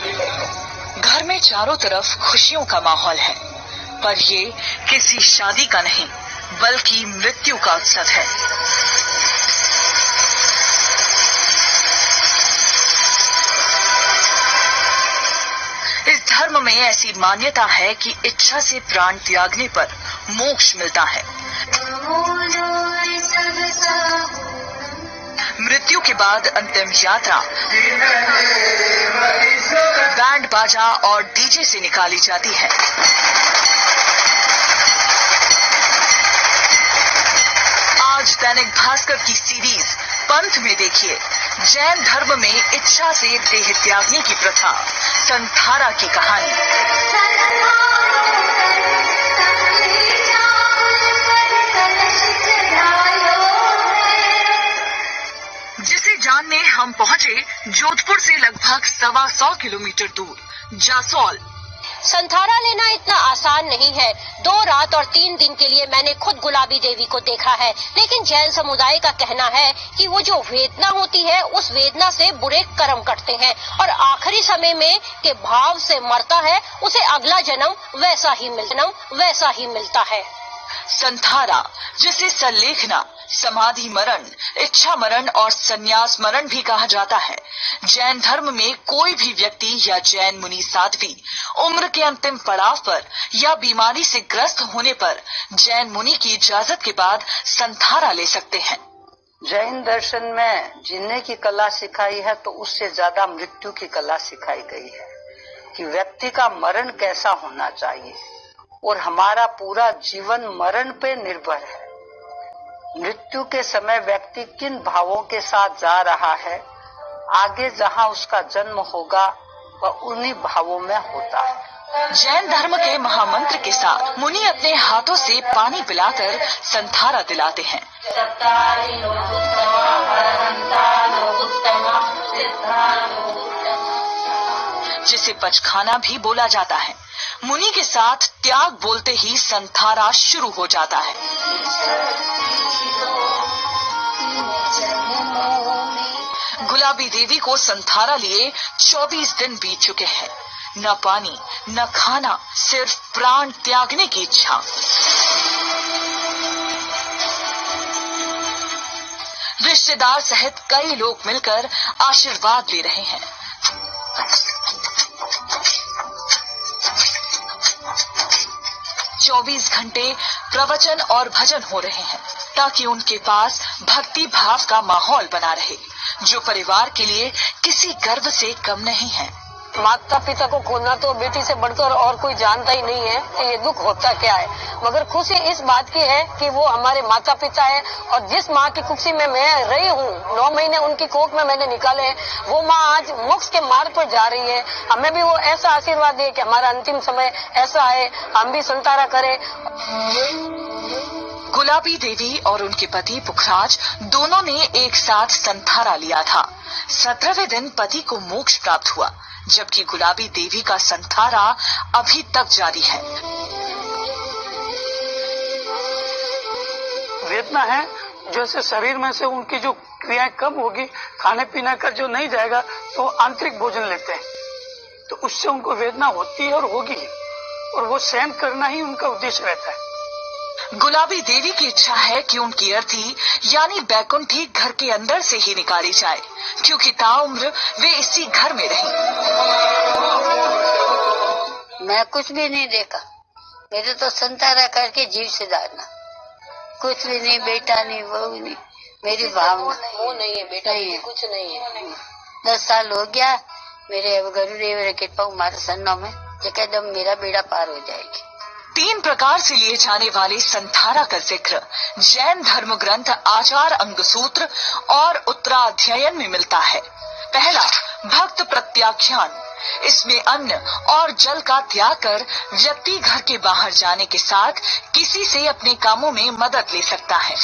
घर में चारों तरफ खुशियों का माहौल है, पर ये किसी शादी का नहीं बल्कि मृत्यु का उत्सव है। इस धर्म में ऐसी मान्यता है कि इच्छा से प्राण त्यागने पर मोक्ष मिलता है। मृत्यु के बाद अंतिम यात्रा बैंड बाजा और डीजे से निकाली जाती है। आज दैनिक भास्कर की सीरीज पंथ में देखिए, जैन धर्म में इच्छा से देह त्यागने की प्रथा, संथारा की कहानी। जिसे जानने हम पहुंचे जोधपुर से लगभग 125 किलोमीटर दूर जासौल। संथारा लेना इतना आसान नहीं है। 2 रात और 3 दिन के लिए मैंने खुद गुलाबी देवी को देखा है, लेकिन जैन समुदाय का कहना है कि वो जो वेदना होती है उस वेदना से बुरे कर्म करते हैं और आखिरी समय में के भाव से मरता है, उसे अगला जन्म वैसा ही मिलता है। संथारा, जिसे सल्लेखना, समाधि मरण, इच्छा मरण और संन्यास मरण भी कहा जाता है। जैन धर्म में कोई भी व्यक्ति या जैन मुनि साध्वी उम्र के अंतिम पड़ाव पर या बीमारी से ग्रस्त होने पर जैन मुनि की इजाजत के बाद संथारा ले सकते हैं। जैन दर्शन में जीने की कला सिखाई है तो उससे ज्यादा मृत्यु की कला सिखाई गई है कि व्यक्ति का मरण कैसा होना चाहिए, और हमारा पूरा जीवन मरण पे निर्भर है। मृत्यु के समय व्यक्ति किन भावों के साथ जा रहा है, आगे जहां उसका जन्म होगा वह उन्हीं भावों में होता है। जैन धर्म के महामंत्र के साथ मुनि अपने हाथों से पानी पिलाकर संथारा दिलाते हैं। जिसे पचखाना भी बोला जाता है। मुनि के साथ त्याग बोलते ही संथारा शुरू हो जाता है। गुलाबी देवी को संथारा लिए 24 दिन बीत चुके हैं। न पानी, न खाना, सिर्फ प्राण त्यागने की इच्छा। रिश्तेदार सहित कई लोग मिलकर आशीर्वाद ले रहे हैं। चौबीस घंटे प्रवचन और भजन हो रहे हैं ताकि उनके पास भक्ति भाव का माहौल बना रहे, जो परिवार के लिए किसी गर्व से कम नहीं है। माता पिता को खोना तो बेटी से बढ़कर और कोई जानता ही नहीं है कि ये दुख होता क्या है, मगर खुशी इस बात की है कि वो हमारे माता पिता है और जिस माँ की कुक्षी में मैं रही हूँ, 9 महीने उनकी कोख में मैंने निकाले, वो माँ आज मोक्ष के मार्ग पर जा रही है। हमें भी वो ऐसा आशीर्वाद दे कि हमारा अंतिम समय ऐसा है, हम भी संतारा करें। गुलाबी देवी और उनके पति पुखराज दोनों ने एक साथ संथारा लिया था। 17वें दिन पति को मोक्ष प्राप्त हुआ, जबकि गुलाबी देवी का संथारा अभी तक जारी है। वेदना है, जैसे शरीर में से उनकी जो क्रियाएं कम होगी, खाने पीने का जो नहीं जाएगा, तो आंतरिक भोजन लेते हैं, तो उससे उनको वेदना होती है और होगी, और वो सहन करना ही उनका उद्देश्य रहता है। गुलाबी देवी की इच्छा है कि उनकी अर्थी यानी बैकुंठी घर के अंदर से ही निकाली जाए, क्योंकि ताउम्र वे इसी घर में रही। मैं कुछ भी नहीं देखा, मेरे तो संतारा करके जीव से दारना, कुछ भी नहीं, बेटा नहीं, वो भी नहीं, मेरी भावना वो नहीं है, बेटा नहीं है, कुछ नहीं है। 10 साल हो गया मेरे, अब गुरुदेव की कृपा हमारे सन्नों में एकदम मेरा बेड़ा पार हो जाएगी। 3 प्रकार से लिए जाने वाले संथारा का जिक्र जैन धर्म ग्रंथ आचार अंग सूत्र और उत्तराध्ययन में मिलता है। पहला, भक्त प्रत्याख्यान। इसमें अन्न और जल का त्याग कर व्यक्ति घर के बाहर जाने के साथ किसी से अपने कामों में मदद ले सकता है।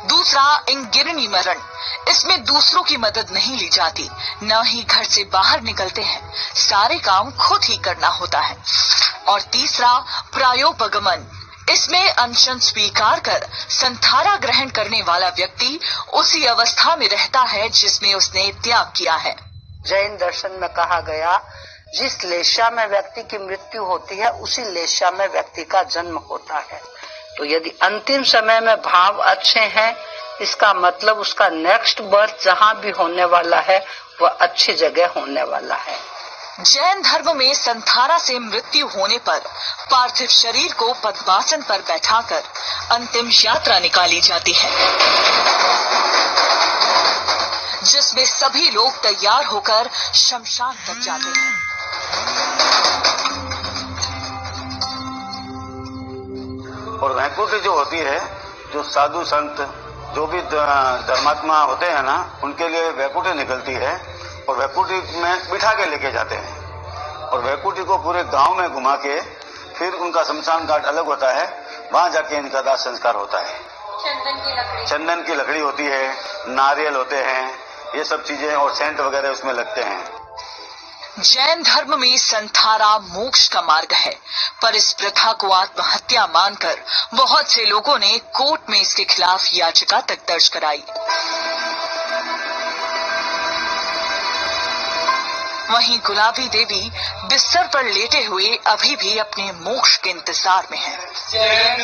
दूसरा, इंगिरनी मरण। इसमें दूसरों की मदद नहीं ली जाती, न ही घर से बाहर निकलते हैं, सारे काम खुद ही करना होता है। और तीसरा, प्रायोपगमन। इसमें अनशन स्वीकार कर संथारा ग्रहण करने वाला व्यक्ति उसी अवस्था में रहता है जिसमें उसने त्याग किया है। जैन दर्शन में कहा गया, जिस लेशा में व्यक्ति की मृत्यु होती है उसी लेशा में व्यक्ति का जन्म होता है। तो यदि अंतिम समय में भाव अच्छे हैं, इसका मतलब उसका नेक्स्ट बर्थ जहाँ भी होने वाला है वह अच्छी जगह होने वाला है। जैन धर्म में संथारा से मृत्यु होने पर पार्थिव शरीर को पद्मासन पर बैठाकर अंतिम यात्रा निकाली जाती है, जिसमें सभी लोग तैयार होकर शमशान तक जाते हैं। और वैकुंठ जो होती है, जो साधु संत जो भी धर्मात्मा होते हैं ना, उनके लिए वैकुंठ निकलती है और वैकुंठ में बिठा के लेके जाते हैं और वैकुंठ को पूरे गांव में घुमा के फिर उनका शमशान घाट अलग होता है, वहां जाके इनका दाह संस्कार होता है। चंदन की लकड़ी होती है, नारियल होते हैं, ये सब चीजें और सेंट वगैरह उसमें लगते हैं। जैन धर्म में संथारा मोक्ष का मार्ग है, पर इस प्रथा को आत्महत्या मानकर बहुत से लोगों ने कोर्ट में इसके खिलाफ याचिका तक दर्ज कराई। वहीं गुलाबी देवी बिस्तर पर लेटे हुए अभी भी अपने मोक्ष के इंतजार में है। जैन